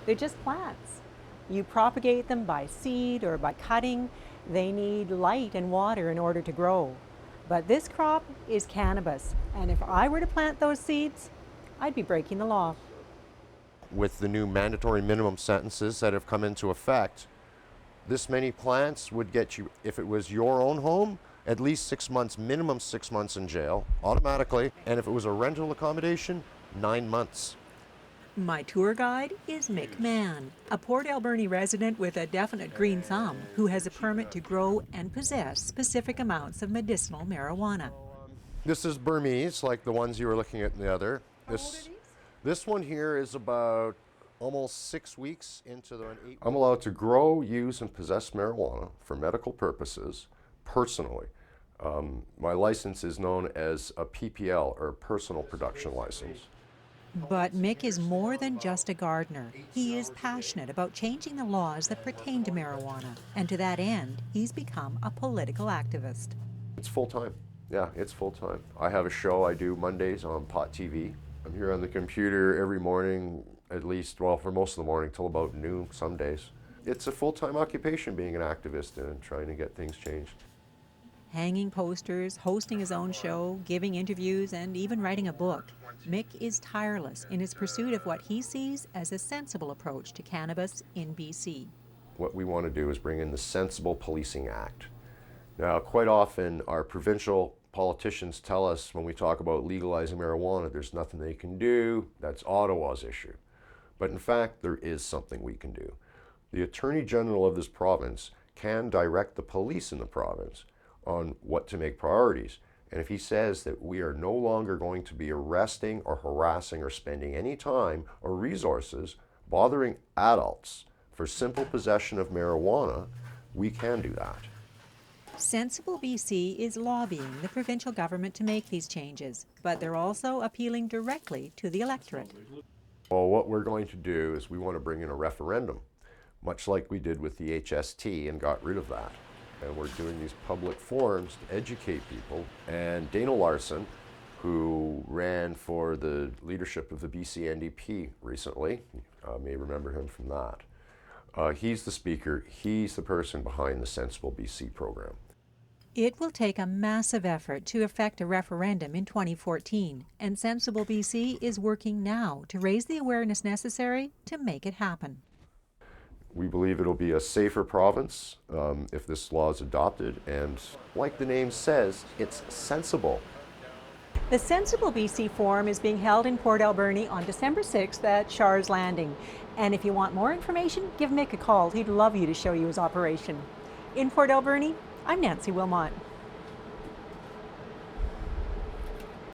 They're just plants. You propagate them by seed or by cutting. They need light and water in order to grow. But this crop is cannabis, and if I were to plant those seeds, I'd be breaking the law. With the new mandatory minimum sentences that have come into effect, this many plants would get you, if it was your own home, at least 6 months, minimum 6 months in jail, automatically. And if it was a rental accommodation, 9 months. My tour guide is Mik Mann, a Port Alberni resident with a definite green thumb who has a permit to grow and possess specific amounts of medicinal marijuana. This is Burmese, like the ones you were looking at in the other. This one here is about almost 6 weeks into the 8. I'm allowed to grow, use, and possess marijuana for medical purposes personally. My license is known as a PPL, or personal production license. But Mik is more than just a gardener. He is passionate about changing the laws that pertain to marijuana, and to that end, he's become a political activist. It's full-time. Yeah, it's full-time. I have a show I do Mondays on Pot TV. I'm here on the computer every morning, at least, well, for most of the morning till about noon some days. It's a full-time occupation being an activist and trying to get things changed. Hanging posters, hosting his own show, giving interviews, and even writing a book, Mik is tireless in his pursuit of what he sees as a sensible approach to cannabis in BC. What we want to do is bring in the Sensible Policing Act. Now, quite often our provincial politicians tell us when we talk about legalizing marijuana, there's nothing they can do, that's Ottawa's issue. But in fact, there is something we can do. The Attorney General of this province can direct the police in the province on what to make priorities. And if he says that we are no longer going to be arresting or harassing or spending any time or resources bothering adults for simple possession of marijuana, we can do that. Sensible BC is lobbying the provincial government to make these changes, but they're also appealing directly to the electorate. Well, what we're going to do is we want to bring in a referendum, much like we did with the HST and got rid of that. And we're doing these public forums to educate people. And Dana Larson, who ran for the leadership of the BC NDP recently, you may remember him from that. He's the speaker. He's the person behind the Sensible BC program. It will take a massive effort to effect a referendum in 2014, and Sensible BC is working now to raise the awareness necessary to make it happen. We believe it'll be a safer province if this law is adopted, and like the name says, it's sensible. The Sensible BC Forum is being held in Port Alberni on December 6th at Shaw's Landing. And if you want more information, give Mik a call. He'd love you to show you his operation. In Port Alberni, I'm Nancy Wilmot.